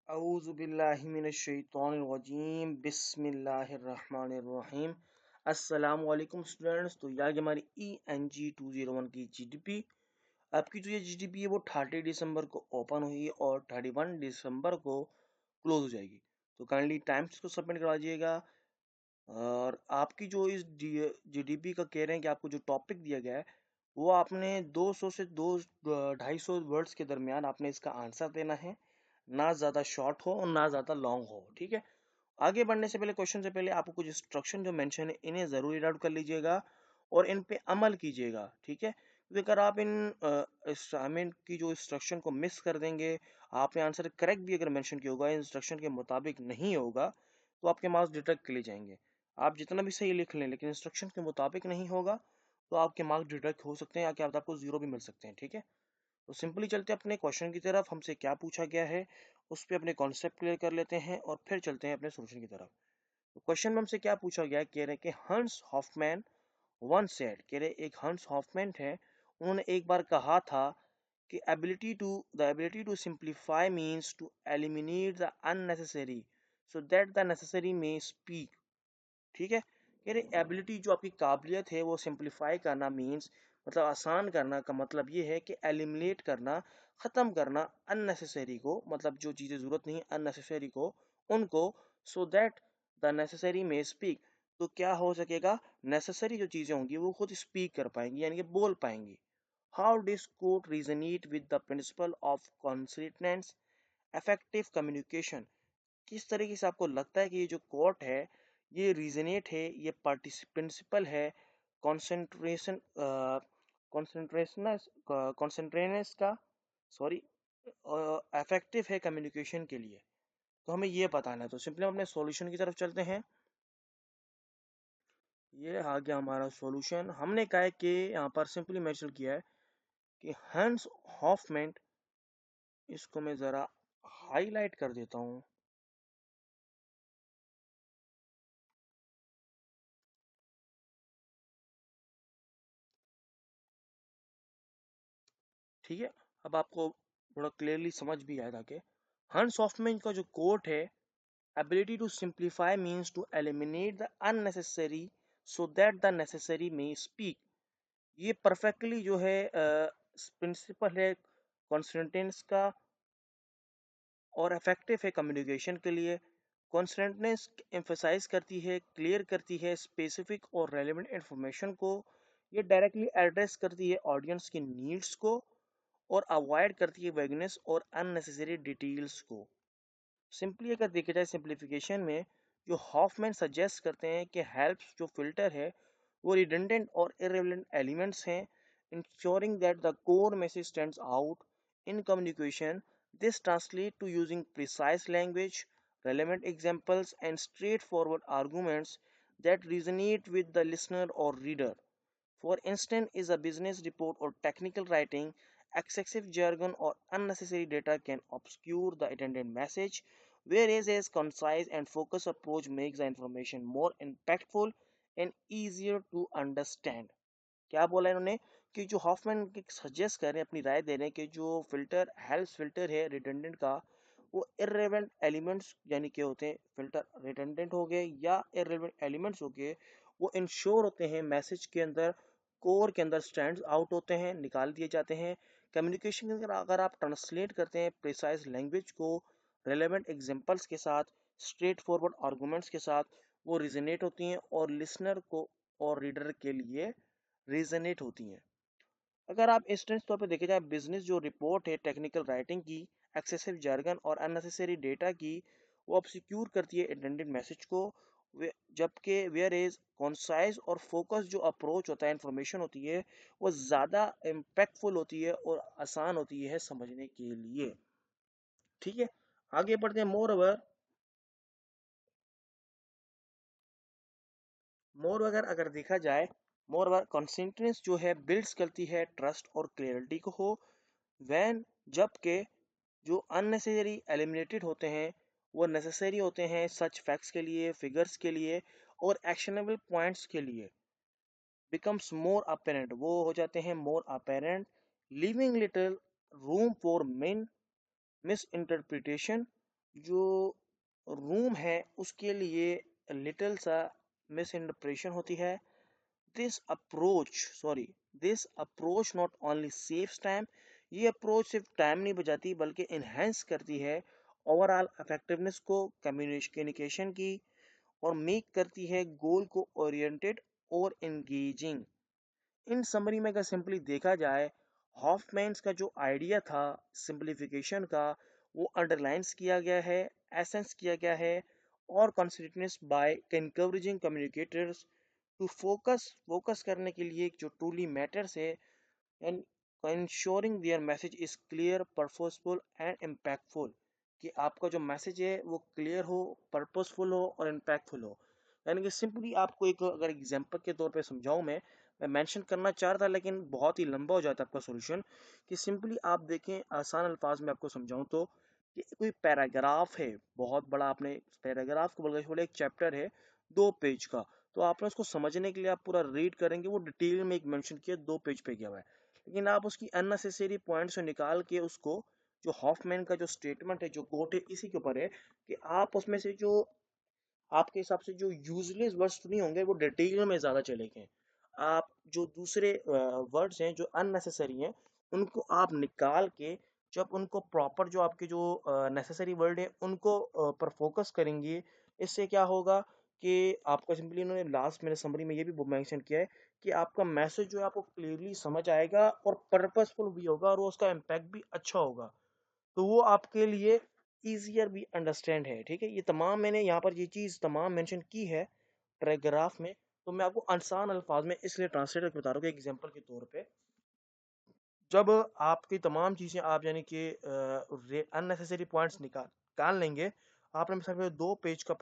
औज़ु बिल्लाहि मिनश्शैतानिर्रजीम बिस्मिल्लाहिर्रहमानिर्रहीम। अस्सलामु अलैकुम स्टूडेंट्स। तो यार हमारी ENG 201 की GDP, आपकी जो ये GDP है वो 30 दिसंबर को ओपन हुई और 31 दिसंबर को क्लोज हो जाएगी। तो काइंडली टाइम्स को सबमिट करवा दीजिएगा। और आपकी जो इस GDP का कह रहे हैं कि आपको जो टॉपिक दिया गया है वो आपने 200 से 250 वर्ड्स के दरमियान आपने इसका आंसर देना है, ना ज़्यादा शॉर्ट हो और ना ज़्यादा लॉन्ग हो। ठीक है। आगे बढ़ने से पहले, क्वेश्चन से पहले आपको कुछ इंस्ट्रक्शन जो मेंशन है इन्हें ज़रूर रीड आउट कर लीजिएगा और इन पे अमल कीजिएगा। ठीक है, क्योंकि अगर आप इन असाइनमेंट की जो इंस्ट्रक्शन को मिस कर देंगे, आपने आंसर करेक्ट भी अगर मेंशन किया होगा, इंस्ट्रक्शन के मुताबिक नहीं होगा, तो आपके मार्क्स डिडक्ट के लिए जाएंगे। आप जितना भी सही लिख लें लेकिन इंस्ट्रक्शन के मुताबिक नहीं होगा तो आपके मार्क्स डिडक्ट हो सकते हैं या कि आपको जीरो भी मिल सकते हैं। ठीक है, तो सिंपली चलते हैं अपने क्वेश्चन की तरफ। हमसे क्या पूछा गया है उस पर अपने कॉन्सेप्ट क्लियर कर लेते हैं और फिर चलते हैं अपने सोल्यूशन की तरफ। तो क्वेश्चन में हमसे क्या पूछा गया है, कह रहे हैं कि हंस हॉफमैन वन सेड, कह रहे एक हंस हॉफमैन है, उन्होंने एक बार कहा था कि ability to simplify means to eliminate the unnecessary so that the necessary may speak. ठीक है, कह रहे एबिलिटी जो आपकी काबिलियत है वो सिंप्लीफाई करना मीन्स मतलब आसान करना का मतलब ये है कि एलिमिनेट करना, ख़त्म करना अननेसेसरी को, मतलब जो चीज़ें ज़रूरत नहीं अननेसेसरी को, उनको, सो that the necessary may speak. तो क्या हो सकेगा, नेसेसरी जो चीज़ें होंगी वो खुद स्पीक कर पाएंगी यानी कि बोल पाएंगी। How this quote resonate with the principle of consistence effective communication. किस तरीके से आपको लगता है कि ये जो कोट है ये रीजनेट है, ये प्रिंसिपल है कॉन्सेंट्रेशन कॉन्सेंट्रेनेस का, सॉरी, इफेक्टिव है कम्युनिकेशन के लिए। तो हमें ये बताना है। तो सिंपली हम अपने सॉल्यूशन की तरफ चलते हैं। ये आ गया हमारा सॉल्यूशन। हमने कहा है कि यहाँ पर सिंपली मेंशन किया है कि हंस हॉफमैन, इसको मैं ज़रा हाईलाइट कर देता हूँ। ठीक है, अब आपको थोड़ा क्लियरली समझ भी आएगा कि हंस हॉफमैन का जो कोट है, ability to simplify means to eliminate the unnecessary so that the necessary may speak. ये परफेक्टली जो है प्रिंसिपल है कॉन्स्टेंटेंस का और इफेक्टिव है कम्युनिकेशन के लिए। कॉन्स्टेंटनेस एम्फेसाइज करती है, क्लियर करती है स्पेसिफिक और रेलेवेंट इंफॉर्मेशन को। ये डायरेक्टली एड्रेस करती है ऑडियंस की नीड्स को और अवॉइड करती है वेगनेस और अननेसेसरी डिटेल्स को। सिंपली अगर देखा जाए सिंप्लीफिकेशन में, जो हॉफमैन सजेस्ट करते हैं कि हेल्प्स जो फिल्टर है वो रिडंडेंट और इररिलेवेंट एलिमेंट्स हैं, ensuring that the core message stands out in communication. This translate to using precise language, relevant examples and straightforward arguments that resonate with the listener or reader. For instance, is a business report or technical writing, excessive jargon or unnecessary data can obscure the intended message, whereas a concise and focused approach makes the information more impactful and easier to understand. क्या बोला इन्होंने कि जो Hoffmann suggest कर रहे हैं, अपनी राय दे रहे हैं कि जो फिल्टर हेल्प्स फिल्टर है रिडंडेंट का, वो इररिलेवेंट एलिमेंट्स यानी कि होते हैं फिल्टर रिडंडेंट हो गए या इररिलेवेंट एलिमेंट्स हो गए, वो इंश्योर होते हैं मैसेज के अंदर, कोर के अंदर स्टैंड आउट होते हैं, निकाल दिए जाते हैं। कम्युनिकेशन के अंदर अगर आप ट्रांसलेट करते हैं प्रिसाइज लैंग्वेज को रेलेवेंट एग्जांपल्स के साथ, स्ट्रेट फॉरवर्ड आर्गूमेंट्स के साथ, वो रिजनेट होती हैं और लिसनर को और रीडर के लिए रिजनेट होती हैं। अगर आप इंस्टेंस तौर पे देखे जाए, बिजनेस जो रिपोर्ट है टेक्निकल राइटिंग की, एक्सेसिव jargon और अननेसेसरी डेटा की, वो अब सिक्योर करती है इंटेंडेड मैसेज को, जबकि वेयर इज कॉन्साइज और फोकस जो अप्रोच होता है, इंफॉर्मेशन होती है, वो ज़्यादा इम्पैक्टफुल होती है और आसान होती है समझने के लिए। ठीक है, आगे बढ़ते हैं। मोर अगर अगर देखा जाए, मोर ओवर कॉन्सेंट्रेंस जो है बिल्ड्स करती है ट्रस्ट और क्लियरिटी को हो, वैन जबकि जो अननेसेसरी एलिमिनेटेड होते हैं वो नेसेसरी होते हैं सच फैक्ट्स के लिए, फिगर्स के लिए और एक्शनेबल पॉइंट्स के लिए। बिकम्स मोर अपेरेंट, वो हो जाते हैं more apparent, leaving little room for misinterpretation. जो रूम है उसके लिए लिटिल सा मिस इंटरप्रेशन होती है। This approach sorry this approach not only saves time, ये अप्रोच सिर्फ टाइम नहीं बचाती बल्कि इन्हेंस करती है ओवरऑल इफेक्टिवनेस को, कम्युनिकेशन की, और मेक करती है गोल को ओरिएंटेड और एंगेजिंग। इन समरी में अगर सिंपली देखा जाए, हॉफमैन्स का जो आइडिया था सिंप्लीफिकेशन का, वो अंडरलाइंस किया गया है, एसेंस किया गया है, और consistence by encouraging communicators to focus करने के लिए जो ट्रूली मैटर्स है, and ensuring their message is clear, purposeful and impactful, कि आपका जो मैसेज है वो क्लियर हो, पर्पसफुल हो और इम्पैक्टफुल हो। यानी कि सिंपली आपको एक अगर एग्जांपल के तौर पे समझाऊं, मैं मेंशन करना चाह रहा था लेकिन बहुत ही लंबा हो जाता है आपका सॉल्यूशन, कि सिंपली आप देखें, आसान अल्फाज में आपको समझाऊं तो, कि कोई पैराग्राफ है बहुत बड़ा, आपने पैराग्राफ को बोले एक चैप्टर है 2 पेज का, तो आपने उसको समझने के लिए आप पूरा रीड करेंगे, वो डिटेल में एक मेंशन किया 2 पेज पे किया हुआ है, लेकिन आप उसकी अननेसेसरी पॉइंट्स से निकाल के उसको, जो हॉफमैन का जो स्टेटमेंट है, जो कोट है, इसी के ऊपर है कि आप उसमें से जो आपके हिसाब से जो यूजलेस वर्ड्स नहीं होंगे वो डिटेल में ज़्यादा चले गए, आप जो दूसरे वर्ड्स हैं जो अननेसेसरी हैं उनको आप निकाल के, जब उनको प्रॉपर जो आपके जो नेसेसरी वर्ड है उनको पर फोकस करेंगे, इससे क्या होगा कि आपका सिंपली, उन्होंने लास्ट मेरे समरी में ये भी मेंशन किया है कि आपका मैसेज जो है आपको क्लियरली समझ आएगा और पर्पसफुल भी होगा और उसका इम्पैक्ट भी अच्छा होगा, तो वो आपके लिए ईजियर भी अंडरस्टैंड है। ठीक है, ये तमाम मैंने यहाँ पर ये चीज़ तमाम मेंशन की है पैराग्राफ में, तो मैं आपको आसान अल्फाज में इसलिए ट्रांसलेट करके बता रहा हूँ कि एग्जांपल के तौर पे, जब आपकी तमाम चीज़ें आप यानी कि अननेसेसरी पॉइंट्स निकाल लेंगे, आपने मिसाल 2 पेज का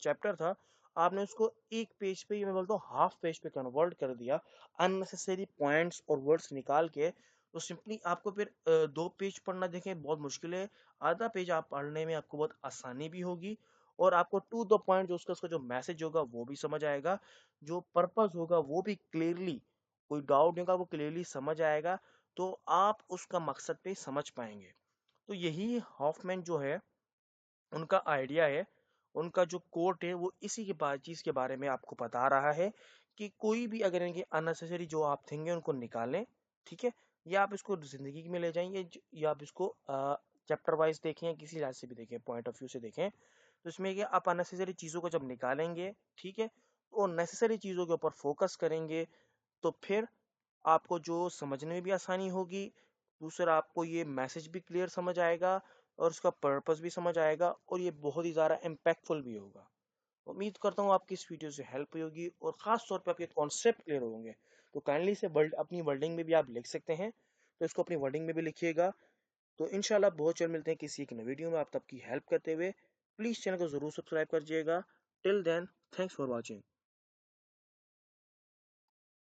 चैप्टर था, आपने उसको 1 पेज पे, मैं बोलता हूँ हाफ पेज पे कन्वर्ट कर दिया अननेसेसरी पॉइंट्स और वर्ड्स निकाल के, तो सिंपली आपको फिर 2 पेज पढ़ना देखें बहुत मुश्किल है, आधा पेज आप पढ़ने में आपको बहुत आसानी भी होगी, और आपको टू द पॉइंट जो उसका उसका जो मैसेज होगा वो भी समझ आएगा, जो पर्पस होगा वो भी क्लियरली, कोई डाउट नहीं होगा, वो क्लियरली समझ आएगा, तो आप उसका मकसद पे समझ पाएंगे। तो यही हॉफमैन जो है उनका आइडिया है, उनका जो कोट है वो इसी के बाद चीज़ के बारे में आपको बता रहा है कि कोई भी अगर इनके अननेसेसरी जो आप थिंग है उनको निकालें, ठीक है, या आप इसको जिंदगी में ले जाएंगे, या आप इसको चैप्टर वाइज देखें या किसी राज से भी देखें, पॉइंट ऑफ व्यू से देखें, तो इसमें क्या, आप अननेसेसरी चीज़ों को जब निकालेंगे, ठीक है, तो नेसेसरी चीज़ों के ऊपर फोकस करेंगे, तो फिर आपको जो समझने में भी आसानी होगी, दूसरा आपको ये मैसेज भी क्लियर समझ आएगा और उसका पर्पस भी समझ आएगा, और ये बहुत ही ज़्यादा इम्पैक्टफुल भी होगा। उम्मीद करता हूँ आपकी इस वीडियो से हेल्प हुई होगी और ख़ास तौर पे आपके कॉन्सेप्ट क्लियर होंगे, तो काइंडली से वर्ड अपनी वर्डिंग में भी आप लिख सकते हैं, तो इसको अपनी वर्डिंग में भी लिखिएगा। तो इंशाल्लाह बहुत जल्द मिलते हैं किसी एक नई वीडियो में, आप तब की हेल्प करते हुए प्लीज़ चैनल को ज़रूर सब्सक्राइब करिएगा। Till then, thanks for watching.